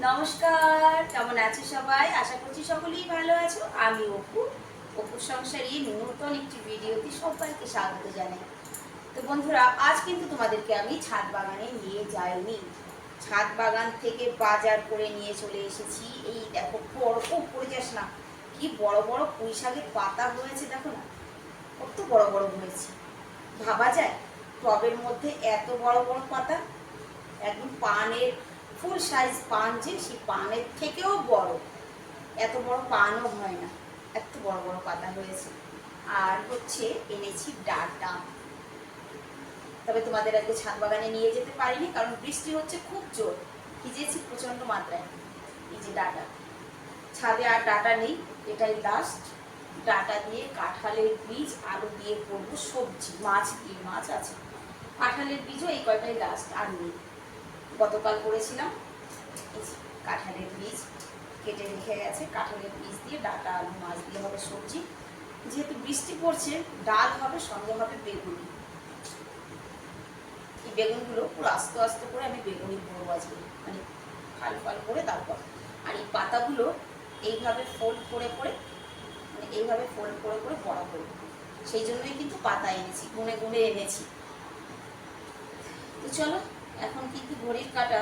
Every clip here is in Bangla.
নমস্কার, কেমন আছো সবাই? আশা করছি সকলেই ভালো আছো। আমি অপুর সংসারী নতুন একটি ভিডিওতে সবাইকে স্বাগত জানাই। তো বন্ধুরা, আজ কিন্তু তোমাদেরকে আমি ছাদ বাগানে নিয়ে যাইনি। ছাদ বাগান থেকে বাজার করে নিয়ে চলে এসেছি। এই দেখো, বড় পড়ে যাস না, কি বড় বড় পুঁই শাকের পাতা হয়েছে, দেখো না কত বড় বড় হয়েছে। ভাবা যায় টবের মধ্যে এত বড় বড় পাতা, একদম পানের ফুল সাইজ পান, যে সেই পানের থেকেও বড়, এত বড় পানও হয় না, এত বড় বড় পাতা হয়েছে। আর হচ্ছে এনেছি ডাটা। তবে তোমাদের আজকে ছাদ বাগানে নিয়ে যেতে পারিনি, কারণ বৃষ্টি হচ্ছে খুব জোর, ভিজেছি প্রচণ্ড মাত্রায়। এই যে ডাটা, ছাদে আর ডাটা নেই, এটাই লাস্ট। ডাটা দিয়ে কাঁঠালের বীজ, আলু দিয়ে করবো সবজি, মাছ দিয়ে, মাছ আছে, কাঁঠালের বীজও এই কয়টাই লাস্ট, আর নেই। গতকাল করেছিলাম, কাঁঠালের বীজ কেটে রেখে গেছে, কাঁঠালের বীজ দিয়ে ডাটা, আলু, মাছ দিয়ে হবে সবজি। যেহেতু বৃষ্টি পড়ছে, ডাল হবে, সঙ্গে হবে বেগুনি। এই বেগুনগুলো পুরো আস্তে আস্তে করে আমি বেগুনি করবো আজকে, মানে ফাল ফাল করে। তারপর আর এই পাতাগুলো এইভাবে ফোল্ড করে করে, মানে এইভাবে ফোল্ড করে করে বড়া করবো। সেই জন্যই কিন্তু পাতা এনেছি, গুনে গুনে এনেছি। তো চলো, এখন কিন্তু ঘড়ির কাঁটা,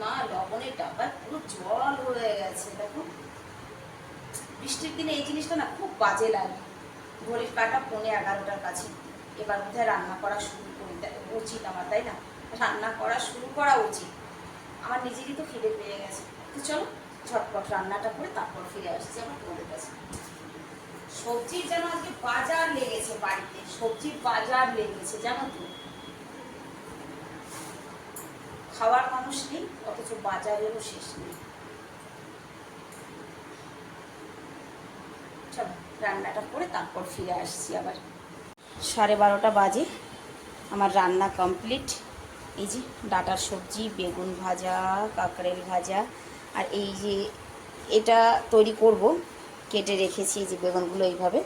মা লবণের ডাব্বায় পুরো জল হয়ে গেছে। দেখো, বৃষ্টির দিনে এই জিনিসটা না খুব বাজে লাগে। ঘড়ির কাঁটা 11:15 কাছে। এবার বোধহয় রান্না করা শুরু করি, উচিত আমার, তাই না? রান্না করা শুরু করা উচিত। আমার নিজেরই তো খিদে পেয়ে গেছে। তো চলো ঝটপট রান্নাটা করে তারপর ফিরে আসছি আমার তোমাদের কাছে। সবজির যেন আজকে বাজার লেগেছে, বাড়িতে সবজির বাজার লেগেছে, জানো তো। খাওয়ার মানুষ নেই, অথচ বাজারেরও শেষ নেই। চলো রান্নাটা করে তারপর ফিরে আসছি আবার। 12:30 বাজে, আমার রান্না কমপ্লিট। এই যে ডাটার সবজি, বেগুন ভাজা, কাঁকড়েল ভাজা, আর এই যে এটা তৈরি করব, কেটে রেখেছি এই যে বেগুনগুলো এইভাবে,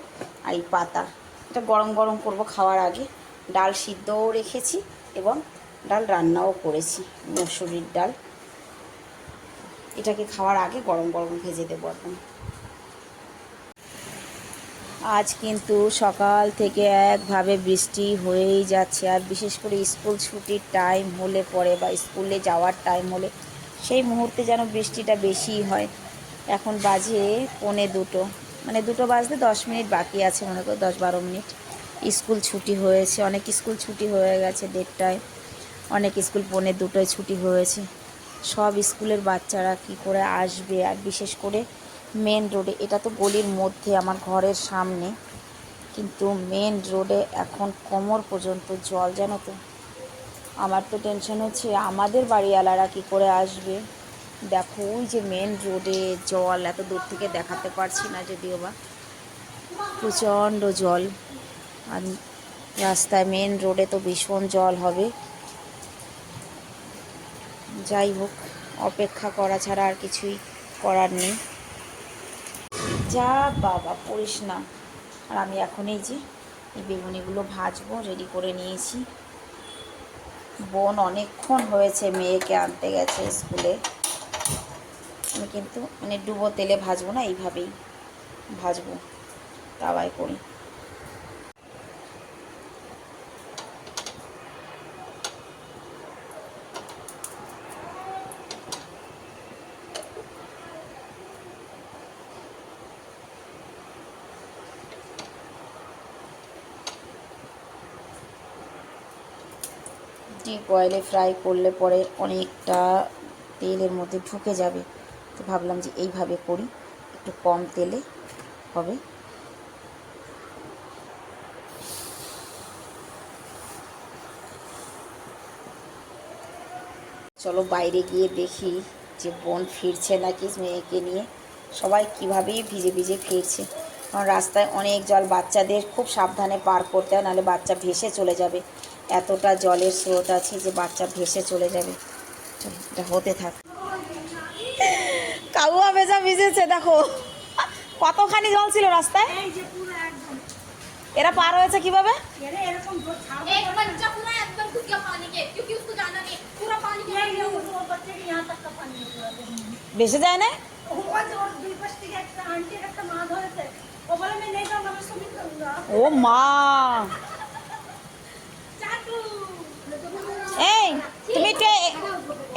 আর এই পাতা, এটা গরম গরম করব খাওয়ার আগে। ডাল সিদ্ধও রেখেছি এবং ডাল রান্নাও করেছি, মসুরির ডাল। এটাকে খাওয়ার আগে গরম গরম ভেজে দেবো এখন। আজ কিন্তু সকাল থেকে একভাবে বৃষ্টি হয়েই যাচ্ছে, আর বিশেষ করে স্কুল ছুটির টাইম হলে পরে বা স্কুলে যাওয়ার টাইম হলে সেই মুহূর্তে যেন বৃষ্টিটা বেশিই হয়। এখন বাজে 1:45, মানে 2 বাজতে 10 মিনিট বাকি আছে, মনে করো 10-12 মিনিট। স্কুল ছুটি হয়েছে, অনেক স্কুল ছুটি হয়ে গেছে 1:30টায়, অনেক স্কুল 1:45টায় ছুটি হয়েছে। সব স্কুলের বাচ্চারা কি করে আসবে? আর বিশেষ করে মেন রোডে, এটা তো গলির মধ্যে আমার ঘরের সামনে, কিন্তু মেন রোডে এখন কোমর পর্যন্ত জল, জানো তো। আমার তো টেনশন হচ্ছে আমাদের বাড়িওয়ালারা কি করে আসবে। দেখো ওই যে মেন রোডে জল, এত দূর থেকে দেখাতে পারছি না যদিও বা, প্রচণ্ড জল। আর রাস্তায় মেন রোডে তো ভীষণ জল হবে। যাই হোক, অপেক্ষা করা ছাড়া আর কিছুই করার নেই। যা বাবা, পড়িস না। আর আমি এখন এই যে এই বেগুনিগুলো ভাজবো, রেডি করে নিয়েছি। বোন অনেকক্ষণ হয়েছে মেয়েকে আনতে গেছে স্কুলে। আমি কিন্তু মানে ডুবো তেলে ভাজবো না, এইভাবেই ভাজবো তাওয়ায় করে। ডিপ অয়েলে ফ্রাই করলে পরে অনেকটা তেলের মধ্যে ঢুকে যাবে, তো ভাবলাম যে এইভাবে করি, একটু কম তেলে হবে। চলো বাইরে গিয়ে দেখি যে বোন ফিরছে নাকি মেয়েকে নিয়ে। সবাই কীভাবেই ভিজে ভিজে ফিরছে, কারণ রাস্তায় অনেক জল, বাচ্চাদের খুব সাবধানে পার করতে হয়, নাহলে বাচ্চা ভেসে চলে যাবে। এতটা জলের স্রোত আছে যে বাচ্চা ভেসে চলে যাবে। এটা হতে থাক। কাউয়া ভেজা ভিজেছে, দেখো কতখানি জল ছিল রাস্তায়। এরা পার হয়েছে কিভাবে? বেসে যায় না? ও মা, এই তুমি একটু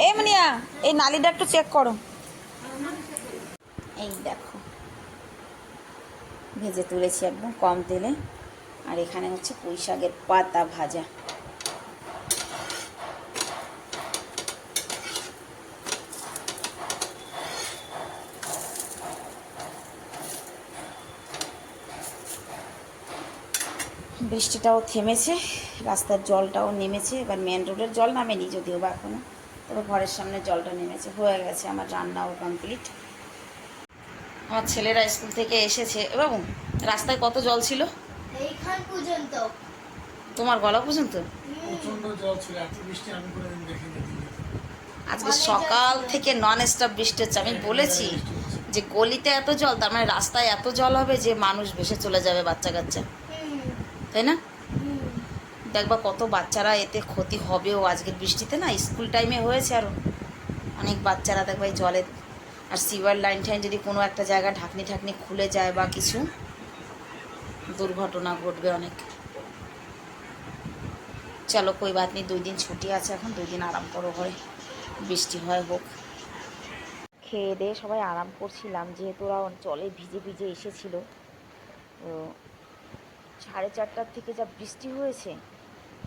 এই মানিয়া এই নালিটা একটু চেক করো। এই দেখো ভেজে তুলেছি একদম কম তেলে। আর এখানে হচ্ছে পুঁই শাকের পাতা ভাজা। বৃষ্টিটাও থেমেছে, রাস্তার জলটাও নেমেছে। এবার মেন রোডের জল নামেনি যদিও বা এখনও, তবে ঘরের সামনে জলটা নেমেছে। হয়ে গেছে আমার রান্নাও কমপ্লিট। আমার ছেলেরা স্কুল থেকে এসেছে। বাবু রাস্তায় কত জল ছিল? এইখান পর্যন্ত। তোমার গলা পর্যন্ত? প্রচন্ড জল ছিল, এত বৃষ্টি আমি কোনোদিন দেখিনি। আজকে সকাল থেকে নন স্টপ বৃষ্টি হচ্ছে। আমি বলেছি যে গলিতে এত জল, তার মানে রাস্তায় এত জল হবে যে মানুষ ভেসে চলে যাবে, বাচ্চা কাচ্চা, তাই না? দেখবা কত বাচ্চারা এতে ক্ষতি হবেও। আজকের বৃষ্টিতে না স্কুল টাইমে হয়েছে আরও অনেক বাচ্চারা দেখবা এই জলে। আর সিভার লাইন টাইন যদি কোনো একটা জায়গা ঢাকনি ঠাকনি খুলে যায় বা কিছু, দুর্ঘটনা ঘটবে অনেক। চলো কই বাত নেই, 2 দিন ছুটি আছে এখন, 2 দিন আরাম করো ঘরে, বৃষ্টি হয় হোক। খেয়ে দিয়ে সবাই আরাম করছিলাম, যেহেতু ওরা জলে ভিজে ভিজে এসেছিল। তো 4:30টার থেকে যা বৃষ্টি হয়েছে,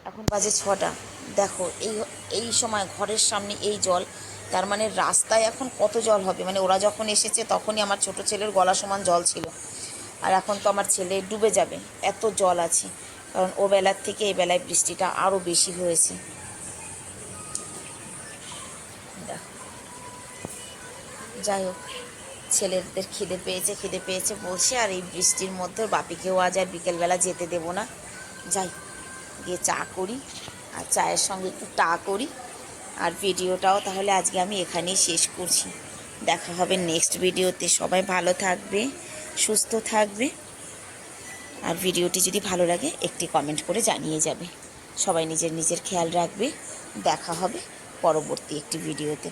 এখন বাজে 6টা। দেখো এই এই সময় ঘরের সামনে এই জল, তার মানে রাস্তায় এখন কত জল হবে। মানে ওরা যখন এসেছে তখনই আমার ছোট ছেলের গলা সমান জল ছিল, আর এখন তো আমার ছেলে ডুবে যাবে, এত জল আছে। কারণ ও বেলার থেকে এই বেলায় বৃষ্টিটা আরও বেশি হয়েছে। যাই হোক, ছেলেদের খিদে পেয়েছে বলছে, আর এই বৃষ্টির মধ্যে বাপিকেও আজ আর বিকেলবেলা যেতে দেবো না। যাই গিয়ে চা করি, আর চায়ের সঙ্গে একটু টা করি। আর ভিডিওটাও তাহলে আজকে আমি এখানেই শেষ করছি। দেখা হবে নেক্সট ভিডিওতে। সবাই ভালো থাকবে, সুস্থ থাকবে। আর ভিডিওটি যদি ভালো লাগে একটি কমেন্ট করে জানিয়ে যাবে। সবাই নিজের খেয়াল রাখবে। দেখা হবে পরবর্তী একটি ভিডিওতে।